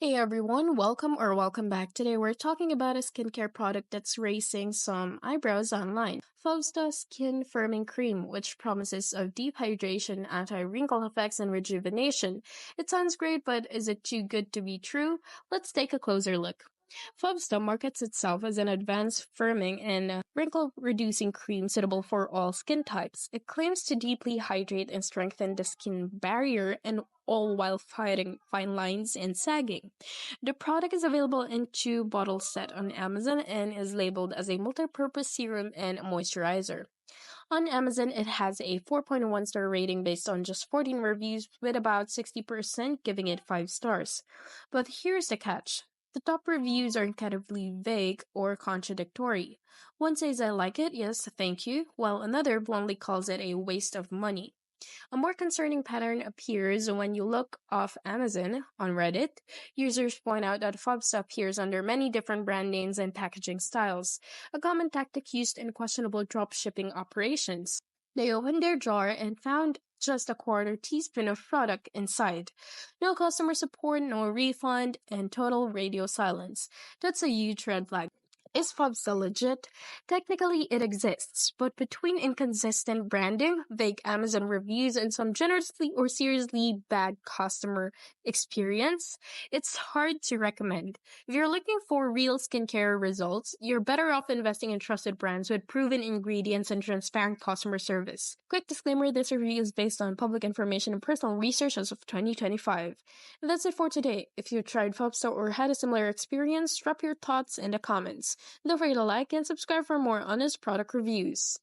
Hey everyone, welcome back. Today we're talking about a skincare product that's raising some eyebrows online. Fubsta Skin Firming Cream, which promises of deep hydration, anti-wrinkle effects, and rejuvenation. It sounds great, but is it too good to be true? Let's take a closer look. Fubsta markets itself as an advanced firming and wrinkle-reducing cream suitable for all skin types. It claims to deeply hydrate and strengthen the skin barrier and all while fighting fine lines and sagging. The product is available in two bottle set on Amazon and is labeled as a multi-purpose serum and moisturizer. On Amazon, it has a 4.1 star rating based on just 14 reviews, with about 60% giving it 5 stars. But here's the catch. The top reviews are incredibly vague or contradictory. One says I like it, yes, thank you, while another bluntly calls it a waste of money. A more concerning pattern appears when you look off Amazon. On Reddit, users point out that Fubsta appears under many different brand names and packaging styles, a common tactic used in questionable drop shipping operations. They opened their jar and found just a quarter teaspoon of product inside. No customer support, no refund, and total radio silence. That's a huge red flag. Is Fubsta legit? Technically, it exists, but between inconsistent branding, vague Amazon reviews, and some generously or seriously bad customer experience, it's hard to recommend. If you're looking for real skincare results, you're better off investing in trusted brands with proven ingredients and transparent customer service. Quick disclaimer, this review is based on public information and personal research as of 2025. And that's it for today. If you tried Fubsta or had a similar experience, drop your thoughts in the comments. Don't forget to like and subscribe for more honest product reviews.